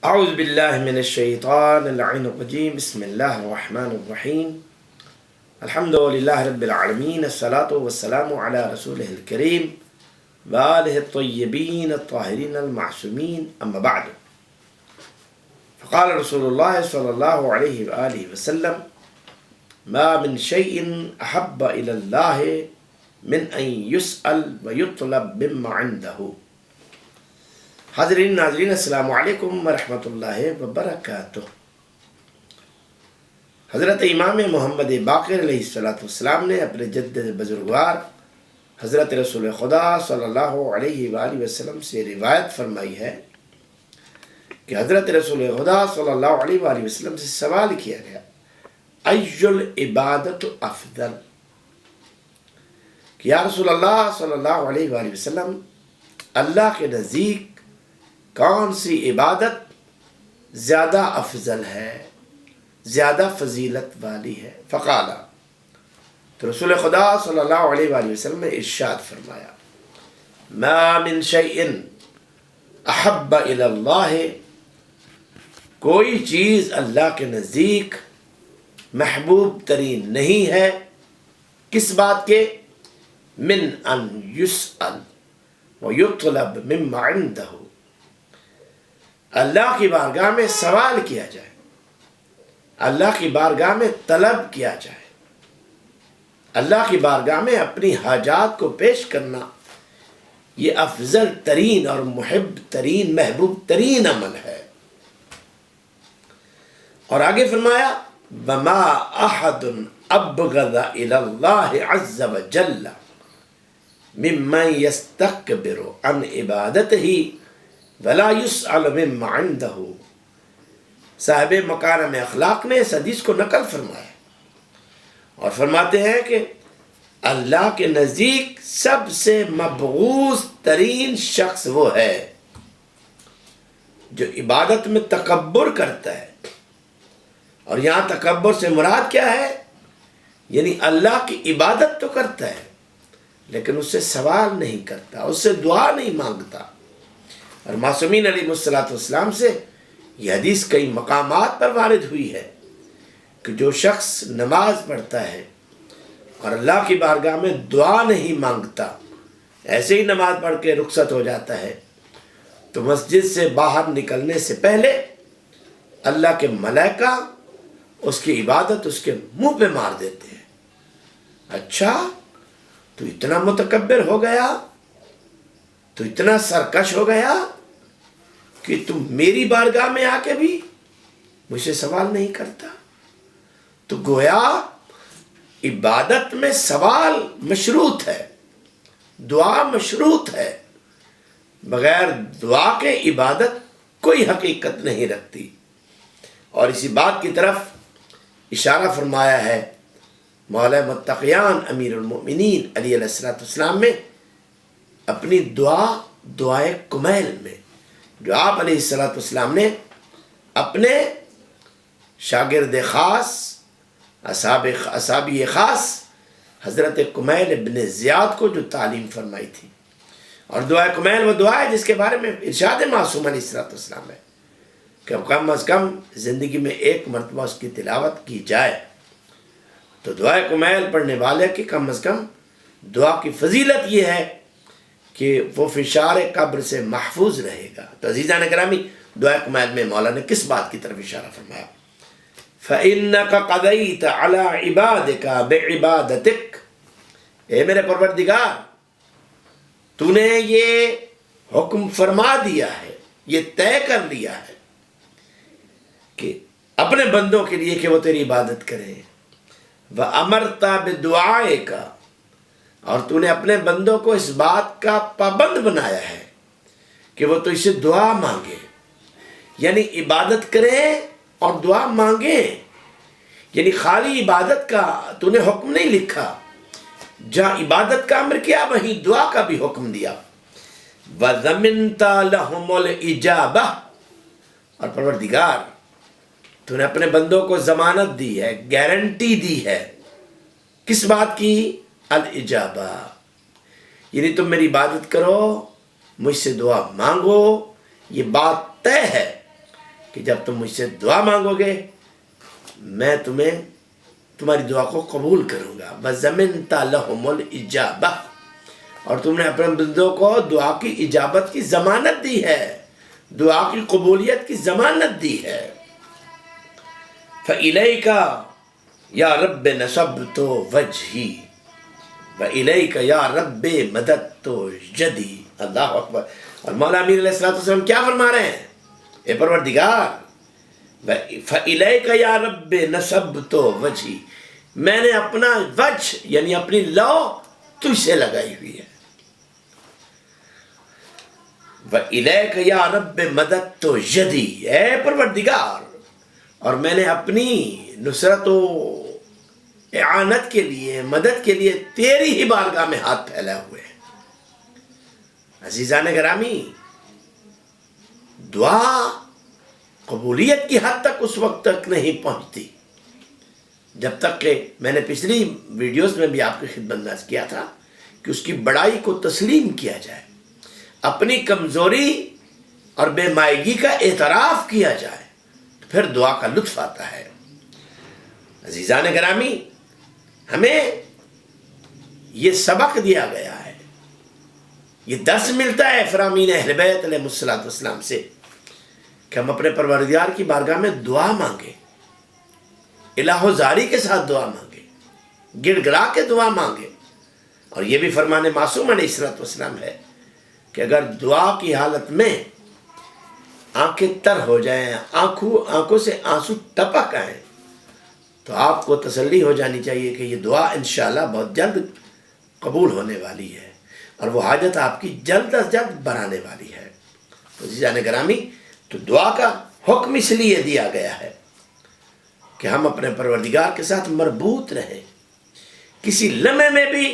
أعوذ بالله من الشيطان اللعين الرجيم. بسم الله الرحمن الرحيم. الحمد لله رب العالمين، الصلاة والسلام على رسوله الكريم وآله الطيبين الطاهرين المعصومين، أما بعد. فقال رسول الله صلى الله عليه وآله وسلم: ما من شيء أحب إلى الله من أن يسأل ويطلب مما عنده. حاضرین ناظرین، السلام علیکم ورحمۃ اللہ وبرکاتہ۔ حضرت امام محمد باقر علیہ السلام نے اپنے جد بزرگوار حضرت رسول خدا صلی اللہ علیہ وآلہ وسلم سے روایت فرمائی ہے کہ حضرت رسول خدا صلی اللہ علیہ وآلہ وسلم سے سوال کیا گیا: ای العبادت افضل؟ کہ یا رسول اللہ صلی اللہ علیہ وآلہ وسلم، اللہ کے نزدیک کون سی عبادت زیادہ افضل ہے، زیادہ فضیلت والی ہے؟ فقالا، تو رسول خدا صلی اللہ علیہ وآلہ وسلم نے ارشاد فرمایا: ما من شیء احب الی اللہ، کوئی چیز اللہ کے نزدیک محبوب ترین نہیں ہے، کس بات کے؟ من ان یسأل ویطلب مما عنده، اللہ کی بارگاہ میں سوال کیا جائے، اللہ کی بارگاہ میں طلب کیا جائے، اللہ کی بارگاہ میں اپنی حاجات کو پیش کرنا، یہ افضل ترین اور محب ترین، محبوب ترین عمل ہے۔ اور آگے فرمایا: وما احد ابغض الى اللہ عز وجل ممن یستکبر عن عبادتہ ولا یسأل مما عنده۔ صاحب مکارم اخلاق نے اس حدیث کو نقل فرمایا اور فرماتے ہیں کہ اللہ کے نزدیک سب سے مبغوض ترین شخص وہ ہے جو عبادت میں تکبر کرتا ہے۔ اور یہاں تکبر سے مراد کیا ہے؟ یعنی اللہ کی عبادت تو کرتا ہے لیکن اس سے سوال نہیں کرتا، اس سے دعا نہیں مانگتا۔ اور معصومین علیہ السلام سے یہ حدیث کئی مقامات پر وارد ہوئی ہے کہ جو شخص نماز پڑھتا ہے اور اللہ کی بارگاہ میں دعا نہیں مانگتا، ایسے ہی نماز پڑھ کے رخصت ہو جاتا ہے، تو مسجد سے باہر نکلنے سے پہلے اللہ کے ملائکہ اس کی عبادت اس کے منہ پہ مار دیتے ہیں۔ اچھا، تو اتنا متکبر ہو گیا، تو اتنا سرکش ہو گیا کہ تم میری بارگاہ میں آ کے بھی مجھ سے سوال نہیں کرتا؟ تو گویا عبادت میں سوال مشروط ہے، دعا مشروط ہے، بغیر دعا کے عبادت کوئی حقیقت نہیں رکھتی۔ اور اسی بات کی طرف اشارہ فرمایا ہے مولا متقیان امیر المؤمنین علی علیہ السلام میں اپنی دعائے کمیل میں، جو آپ علیہ السلام نے اپنے شاگرد خاص، اصحابی خاص حضرت کمیل ابن زیاد کو جو تعلیم فرمائی تھی۔ اور دعائے کمیل وہ دعا ہے جس کے بارے میں ارشاد معصوم علیہ السلام ہے کہ کم از کم زندگی میں ایک مرتبہ اس کی تلاوت کی جائے۔ تو دعائے کمیل پڑھنے والے کی کم از کم دعا کی فضیلت یہ ہے کہ وہ فشار قبر سے محفوظ رہے گا۔ تو عزیزان گرامی، دعائے کمیل میں مولا نے کس بات کی طرف اشارہ فرمایا؟ فَإِنَّكَ قَضَيْتَ عَلَىٰ عِبَادِكَ بِعِبَادَتِكَ، اے میرے پروردگار، تو نے یہ حکم فرما دیا ہے، یہ طے کر لیا ہے کہ اپنے بندوں کے لیے کہ وہ تیری عبادت کریں۔ وَأَمَرْتَ بِدُعَائِكَ، اور تو نے اپنے بندوں کو اس بات کا پابند بنایا ہے کہ وہ تو اسے دعا مانگے، یعنی عبادت کریں اور دعا مانگیں۔ یعنی خالی عبادت کا تو نے حکم نہیں لکھا، جہاں عبادت کا امر کیا وہیں دعا کا بھی حکم دیا۔ وَضَمِنْتَ لَهُمُ الْإِجَابَةَ، اور پروردگار تو نے اپنے بندوں کو ضمانت دی ہے، گارنٹی دی ہے، کس بات کی؟ الاجابہ، یعنی تم میری عبادت کرو، مجھ سے دعا مانگو، یہ بات طے ہے کہ جب تم مجھ سے دعا مانگو گے میں تمہاری دعا کو قبول کروں گا. وَزَمِنْتَ لَهُمُ الْإِجَابَةِ، اور تم نے اپنے بندوں کو دعا کی اجابت کی ضمانت دی ہے، دعا کی قبولیت کی ضمانت دی ہے. فَإِلَيْكَ یا رب نصبت وجہی وَإِلَيْكَ یا رب مددت یدی. اللہ اکبر. اور مولا امیر علیہ السلام کیا فرما رہے ہیں؟ اے پروردگار، فَإِلَيْكَ یا رب نصبت وجہی، میں نے اپنا وجہ یعنی اپنی لو تجھ سے لگائی ہوئی ہے. وَإِلَيْكَ یا رب مددت یدی، اے پروردگار، اور میں نے اپنی نصرت و اعانت کے لیے، مدد کے لیے تیری ہی بارگاہ میں ہاتھ پھیلائے ہوئے ہیں. عزیزان گرامی، دعا قبولیت کی حد تک اس وقت تک نہیں پہنچتی جب تک کہ میں نے پچھلی ویڈیوز میں بھی آپ کی خدمت میں عرض کیا تھا کہ اس کی بڑائی کو تسلیم کیا جائے، اپنی کمزوری اور بے مائگی کا اعتراف کیا جائے، تو پھر دعا کا لطف آتا ہے. عزیزان گرامی، ہمیں یہ سبق دیا گیا ہے، یہ درس ملتا ہے فرامین اہل بیت علیہ السلام سے کہ ہم اپنے پروردگار کی بارگاہ میں دعا مانگیں، الہ و زاری کے ساتھ دعا مانگیں، گڑ گڑا کے دعا مانگیں. اور یہ بھی فرمان معصوم علیہ السلام ہے کہ اگر دعا کی حالت میں آنکھیں تر ہو جائیں، آنکھوں سے آنسو ٹپک آئیں، تو آپ کو تسلی ہو جانی چاہیے کہ یہ دعا انشاءاللہ بہت جلد قبول ہونے والی ہے اور وہ حاجت آپ کی جلد از جلد بڑھانے والی ہے. تو عزیزان گرامی، تو دعا کا حکم اس لیے دیا گیا ہے کہ ہم اپنے پروردگار کے ساتھ مربوط رہیں، کسی لمحے میں بھی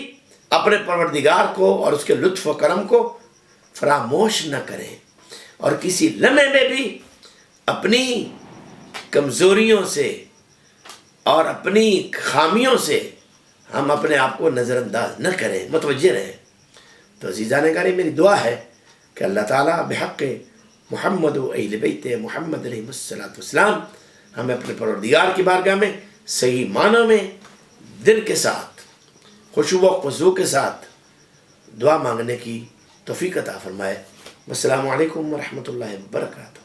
اپنے پروردگار کو اور اس کے لطف و کرم کو فراموش نہ کریں، اور کسی لمحے میں بھی اپنی کمزوریوں سے اور اپنی خامیوں سے ہم اپنے آپ کو نظر انداز نہ کریں، متوجہ رہیں. تو عزیزان گرامی، میری دعا ہے کہ اللہ تعالیٰ بحق محمد و اہل بیت محمد علیہ السلام ہمیں اپنے پروردگار کی بارگاہ میں صحیح معنوں میں دل کے ساتھ، خشوع و خضوع کے ساتھ دعا مانگنے کی توفیق عطا فرمائے. السلام علیکم ورحمۃ اللہ وبرکاتہ.